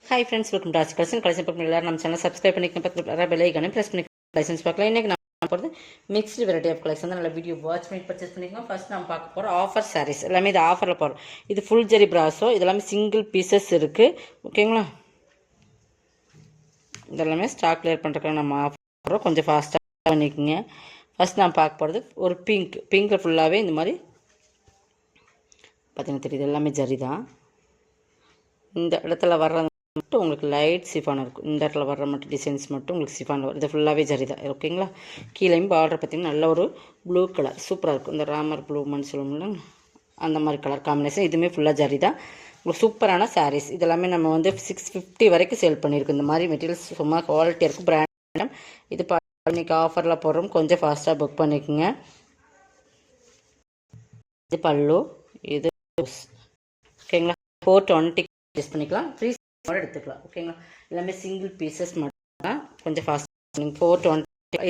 Hi friends, welcome to collection பார்க்கணும். எல்லாரும் நம்ம சேனல் சப்ஸ்கிரைப் பண்ணிக்கணும். பக்கத்தில் பெல் ஐகானை ப்ரெஸ் பண்ணி கலெக்ஷன்ஸ் பார்க்கலாம். இன்றைக்கி நான் போகிறது மிக்ஸ்டு வெரைட்டி ஆஃப் கலெக்ஷன் தான். நல்ல வீடியோ வாட்ச் பண்ணி பர்ச்சேஸ் பண்ணிக்கலாம். ஃபர்ஸ்ட் நம்ம பார்க்க போகிறோம் ஆஃபர் சாரீஸ். எல்லாமே இது ஆஃபரில் போகிறோம். இது ஃபுல் ஜெரி பிராஸோ, இதெல்லாமே சிங்கிள் பீசஸ் இருக்குது. ஓகேங்களா, இதெல்லாமே ஸ்டாக் கிளியர் பண்ணுறதுக்காக நம்ம ஆஃபர் போகிறோம். கொஞ்சம் ஃபாஸ்ட்டாக பண்ணிக்கோங்க. ஃபஸ்ட் நான் பார்க்க போகிறது ஒரு பிங்க்கில் ஃபுல்லாகவே இந்த மாதிரி பார்த்தீங்கன்னா தெரியுது. எல்லாமே ஜரி தான். இந்த இடத்துல வர்ற மட்டும் உங்களுக்கு லைட் சிஃபான் இருக்கும். இந்த இடத்துல வர்ற மட்டும் டிசைன்ஸ் மட்டும் உங்களுக்கு சிஃபான் வரும். இது ஃபுல்லாகவே ஜரி தான். ஓகேங்களா, கீழேயும் பார்டர் பார்த்திங்கன்னா நல்ல ஒரு ப்ளூ கலர் சூப்பராக இருக்கும். இந்த ராமர் ப்ளூமன்னு சொல்லுவோம்ல, அந்த மாதிரி கலர் காம்பினேஷன். இதுவுமே ஃபுல்லாக ஜரி தான். உங்களுக்கு சூப்பரான சாரீஸ். இதெல்லாமே நம்ம வந்து 650 வரைக்கும் சேல் பண்ணியிருக்கோம். இந்த மாதிரி மெட்டீரியல்ஸ் சும்மா குவாலிட்டியாக இருக்கும். பிராண்ட் இது இன்றைக்கி ஆஃபரில் போடுறோம். கொஞ்சம் ஃபாஸ்ட்டாக புக் பண்ணிக்கோங்க. இது பல்லு, இது ஓகேங்களா. 420 யூஸ் பண்ணிக்கலாம். ஃப்ரீ எடுத்துக்கலாம். ஓகேங்களா, எல்லாமே சிங்கிள் பீசஸ் மட்டும் தான். கொஞ்சம் ஃபாஸ்ட் 420.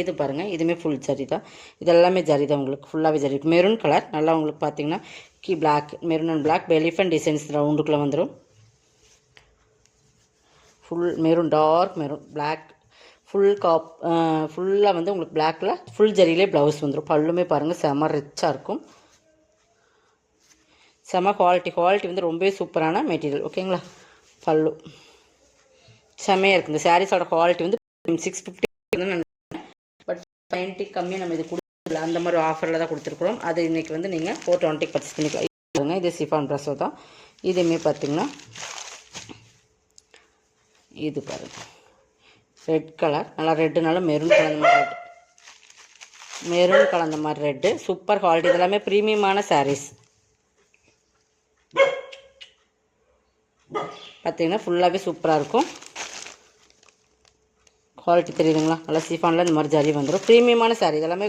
இது பாருங்கள், இதுவுமே ஃபுல் ஜரி தான். இது எல்லாமே ஜரி தான். உங்களுக்கு ஃபுல்லாகவே ஜரி. மெரூன் கலர் நல்லா உங்களுக்கு பார்த்தீங்கன்னா black, maroon and black elephant designs ரவுண்டுக்குள்ளே வந்துடும். Full maroon, dark maroon, black ஃபுல்லாக வந்து உங்களுக்கு பிளாக்கில் ஃபுல் ஜரியிலே ப்ளவுஸ் வந்துடும். பல்லுமே பாருங்கள் செம ரிச்சாக இருக்கும். செம குவாலிட்டி வந்து ரொம்பவே சூப்பரான மெட்டீரியல். ஓகேங்களா, பல்லு செம்மையாக இருக்குது. இந்த சாரீஸோட குவாலிட்டி வந்து 650 பட் 90 கம்மியாக நம்ம இது கொடுக்கல. அந்த மாதிரி ஆஃபரில் தான் கொடுத்துருக்குறோம். அது இன்றைக்கி வந்து நீங்கள் 420 பர்ச்சேஸ் பண்ணிக்கலாம். இது சிஃபான் ப்ரெஸ்ஸோ தான். இதுவுமே பார்த்திங்கன்னா இது பாருங்கள், ரெட் கலர், நல்லா ரெட்டுனால மெரூன் கலந்த மாதிரி ரெட்டு. Super quality. இதெல்லாமே ப்ரீமியமான சாரீஸ். பார்த்தீங்கன்னா ஃபுல்லாகவே சூப்பராக இருக்கும். குவாலிட்டி தெரியுதுங்களா, நல்லா சிஃபானில் இந்த மாதிரி ஜரி வந்துடும். ப்ரீமியமான சாரீ. இதெல்லாமே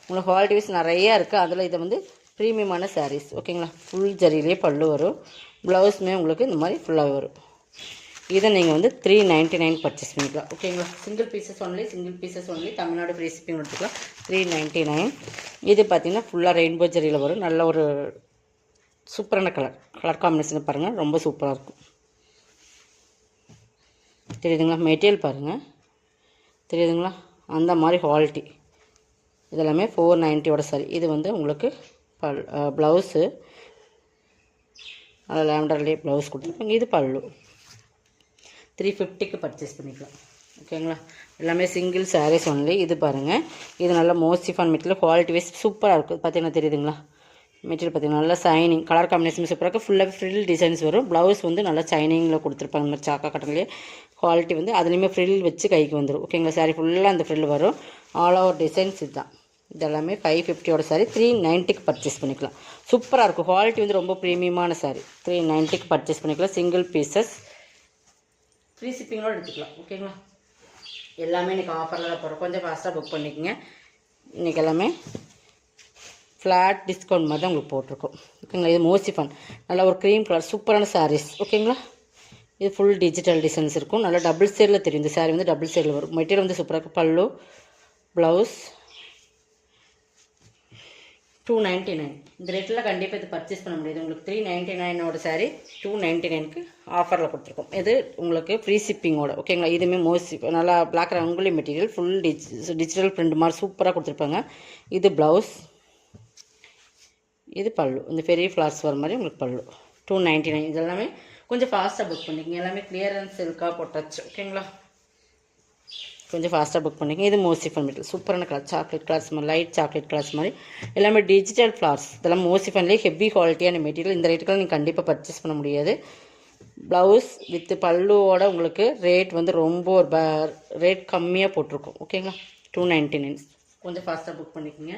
உங்களுக்கு குவாலிட்டி வைஸ் நிறையா இருக்குது. அதில் இதை வந்து ப்ரீமியமான சாரீஸ். ஓகேங்களா, ஃபுல் ஜரியிலே பல்லு வரும். ப்ளவுஸுமே உங்களுக்கு இந்த மாதிரி ஃபுல்லாகவே வரும். இதை நீங்கள் வந்து 399 பர்ச்சேஸ் பண்ணிக்கலாம். ஓகேங்களா, single pieces only. Tamil Nadu free shipping எடுத்துக்கலாம். 399. இது பார்த்திங்கன்னா ஃபுல்லாக ரெயின்போ ஜரியில் வரும். நல்ல ஒரு சூப்பரான கலர் காம்பினேஷனை பாருங்கள், ரொம்ப சூப்பராக இருக்கும். தெரியுதுங்களா, மெட்டீரியல் பாருங்கள் தெரியுதுங்களா, அந்த மாதிரி குவாலிட்டி. இதெல்லாமே 490 சாரி. இது வந்து உங்களுக்கு ப்ளவுஸு நல்லா லேவண்டர்லேயே ப்ளவுஸ் கொடுத்துருப்பாங்க. இது பல்லு 350 பர்ச்சேஸ் பண்ணிக்கலாம். ஓகேங்களா, எல்லாமே சிங்கிள் சாரீஸ் ஒன்லி. இது பாருங்கள், இது நல்லா மோஸ்டிஃபான் மெட்டீரியல். குவாலிட்டி வைஸ் சூப்பராக இருக்குது. பார்த்தீங்கன்னா தெரியுதுங்களா, மெட்டீரியல் பார்த்திங்கன்னா நல்லா ஷைனிங். கலர் காம்பினேஷன் சூப்பராக இருக்குது. ஃபுல்லாக ஃப்ரில் டிசைன்ஸ் வரும். ப்ளவுஸ் வந்து நல்லா ஷைனிங்கில் கொடுத்துருப்பாங்க. இந்த மாதிரி சாக்கா கட்டன்லேயே குவாலிட்டி வந்து அதுலேயுமே ஃப்ரில் வச்சு கைக்கு வந்துடும். ஓகேங்களா, சாரீ ஃபுல்லாக அந்த ஃப்ரில் வரும். ஆல் ஓவர் டிசைன்ஸ் இதுதான். இதெல்லாமே 550 சாரீ 390 பர்ச்சேஸ் பண்ணிக்கலாம். சூப்பராக இருக்கும். குவாலிட்டி வந்து ரொம்ப ப்ரீமியமான சாரீ. 390 பர்ச்சேஸ் பண்ணிக்கலாம். சிங்கிள் பீசஸ் ஃப்ரீ ஷிப்பிங்கோடு எடுத்துக்கலாம். ஓகேங்களா, எல்லாமே இன்றைக்கி ஆஃபரில் தான் போகிறோம். கொஞ்சம் ஃபாஸ்ட்டாக புக் பண்ணிக்கோங்க. இன்றைக்கி எல்லாமே ஃப்ளாட் டிஸ்கவுண்ட் மாதிரி தான் உங்களுக்கு போட்டிருக்கோம். ஓகேங்களா, இது மோசிஃபான் நல்லா ஒரு க்ரீம் கலர் சூப்பரான சாரீஸ். ஓகேங்களா, இது ஃபுல் டிஜிட்டல் டிசைன்ஸ் இருக்கும். நல்லா டபுள் சைடில் தெரியும். இந்த சாரீ வந்து டபுள் சைடில் வரும். மெட்டீரியல் வந்து சூப்பராக இருக்கும். பல்லு, ப்ளவுஸ் 299. இந்த ரேட்டில் கண்டிப்பாக இது பர்ச்சேஸ் பண்ண முடியாது. உங்களுக்கு 399 சாரீ 299க்கு ஆஃபரில் கொடுத்துருக்கோம். இது உங்களுக்கு ஃப்ரீ ஷிப்பிங்கோட. ஓகேங்களா, இதுவுமே நல்லா black rangoli material full digital print மாதிரி சூப்பராக கொடுத்துருப்பாங்க. இது ப்ளவுஸ், இது பல்லு. இந்த பெரிய ஃப்ளார்ஸ் வர மாதிரி உங்களுக்கு பல்லு 299. இதெல்லாமே கொஞ்சம் ஃபாஸ்ட்டாக புக் பண்ணிக்கங்க. எல்லாமே கிளியரன்ஸ் சில்காக போட்டாச்சு. ஓகேங்களா, கொஞ்சம் ஃபாஸ்ட்டாக புக் பண்ணிக்கங்க. இது மோசிஃபன் மெட்டீரியல் சூப்பரான கலர், சாக்லேட் கலர்ஸ் மாதிரி, லைட் சாக்லேட் கலர்ஸ் மாதிரி எல்லாமே டிஜிட்டல் ஃப்ளார்ஸ். இதெல்லாம் மோசிஃபன்லேயே ஹெவி குவாலிட்டியான மெட்டீரியல். இந்த ரேட்டுக்கெல்லாம் நீங்கள் கண்டிப்பாக பர்ச்சேஸ் பண்ண முடியாது. ப்ளவுஸ் வித் பல்லுவோட உங்களுக்கு ரேட் வந்து ரொம்ப ரேட் கம்மியாக போட்டிருக்கும். ஓகேங்களா, 299. கொஞ்சம் ஃபாஸ்ட்டாக புக் பண்ணிக்கோங்க.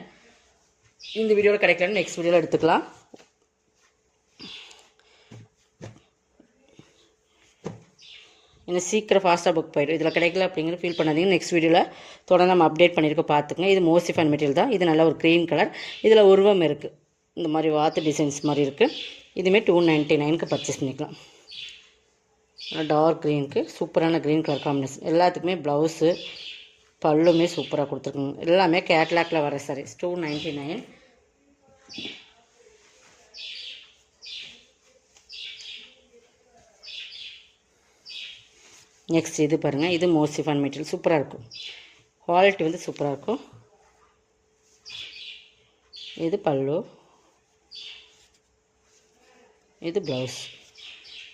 இந்த வீடியோவில் கிடைக்கலன்னு நெக்ஸ்ட் வீடியோவில் எடுத்துக்கலாம். இன்னும் சீக்கிரம் ஃபாஸ்ட்டாக புக் போயிடும். இதில் கிடைக்கல அப்படிங்கிற ஃபீல் பண்ணாதீங்க. நெக்ஸ்ட் வீடியோவில் தொடர்ந்து நம்ம அப்டேட் பண்ணியிருக்க பார்த்துக்குங்க. இது மோசிஃபான் மெட்டீரியல் தான். இது நல்ல ஒரு க்ரீன் கலர். இதில் உருவம் இருக்குது. இந்த மாதிரி வாத்து டிசைன்ஸ் மாதிரி இருக்குது. இதுவுமே 299க்கு பர்ச்சேஸ் பண்ணிக்கலாம். டார்க் க்ரீனுக்கு சூப்பரான க்ரீன் கலர் காம்பினேஷன். எல்லாத்துக்குமே ப்ளவுஸு பல்லுமே சூப்பராக கொடுத்துருக்குங்க. எல்லாமே கேட்லாக்கில் வர சாரீஸ் 299. நெக்ஸ்ட் இது பாருங்கள், இது மோர் சிஃபான் மெட்டீரியல் சூப்பராக இருக்கும். குவாலிட்டி வந்து சூப்பராக இருக்கும். இது பல்லு, இது ப்ளவுஸ்.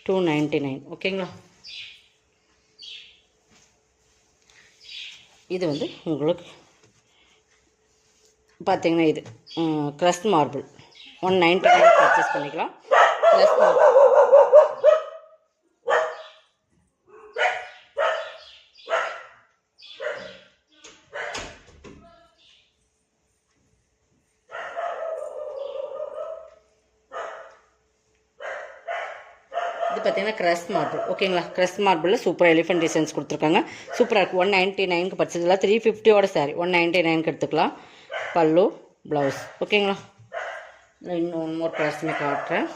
299 ஓகேங்களா. இது வந்து உங்களுக்கு பார்த்தீங்கன்னா இது க்ரஷ் மார்பிள் 199 பர்ச்சேஸ் பண்ணிக்கலாம். க்ரஷ் மார்பிள் இது பார்த்தீங்கன்னா க்ரஷ் மார்பிள் ஓகேங்களா. க்ரஷ் மார்பிளில் சூப்பராக எலிஃபென்ட் டிசைன்ஸ் கொடுத்துருக்காங்க. சூப்பராக இருக்குது. 199க்கு பர்ச்சேஸ்லாம் 350 சாரி 199க்கு எடுத்துக்கலாம். பல்லு ப்ளவுஸ் ஓகேங்களா. இன்னும் ஒன் மோர் கலர்ஸுமே காட்டுறேன்.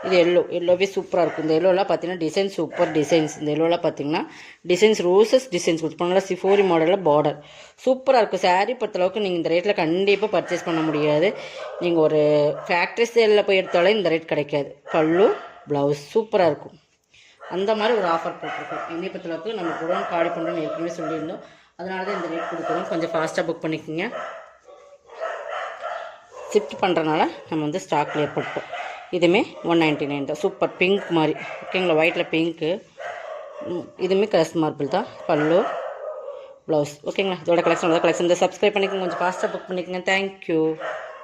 இது எல்லோவே சூப்பராக இருக்கும். இந்த எல்லோலாம் பார்த்தீங்கன்னா டிசைன் சூப்பர் டிசைன்ஸ். இந்த எல்லோலாம் பார்த்தீங்கன்னா டிசைன்ஸ் ரோசஸ் டிசைன்ஸ் கொடுத்துருப்பாங்க. சிஃபோரி மாடலில் பார்டர் சூப்பராக இருக்கும். சாரீ பொறுத்தளவுக்கு நீங்கள் இந்த ரேட்டில் கண்டிப்பாக பர்ச்சேஸ் பண்ண முடியாது. நீங்கள் ஒரு ஃபேக்ட்ரி சேலில் போய் எடுத்தாலே இந்த ரேட் கிடைக்காது. பல்லு ப்ளவுஸ் சூப்பராக இருக்கும். அந்த மாதிரி ஒரு ஆஃபர் போட்டிருக்கோம். என்னை பொறுத்தளவுக்கு நம்ம குடோன் காலி பண்ணுறோன்னு ஏற்கனவே சொல்லியிருந்தோம். அதனால தான் இந்த ரேட் கொடுக்குறோம். கொஞ்சம் ஃபாஸ்ட்டாக புக் பண்ணிக்கோங்க. ஷிஃப்ட் பண்ணுறனால நம்ம வந்து ஸ்டாக் கிளியர் பண்ணிட்டோம். இதுவுமே 199 தான். சூப்பர் பிங்க் மாதிரி ஓகேங்களா. ஒயிட்டில் பிங்க்கு. இதுவுமே க்ரஷ் மார்பிள் தான். பல்லு ப்ளவுஸ் ஓகேங்களா. இதோட கலெக்ஷன் இந்த சப்ஸ்கிரைப் பண்ணிக்கோங்க. கொஞ்சம் ஃபாஸ்ட்டாக புக் பண்ணிக்கோங்க. தேங்க்யூ.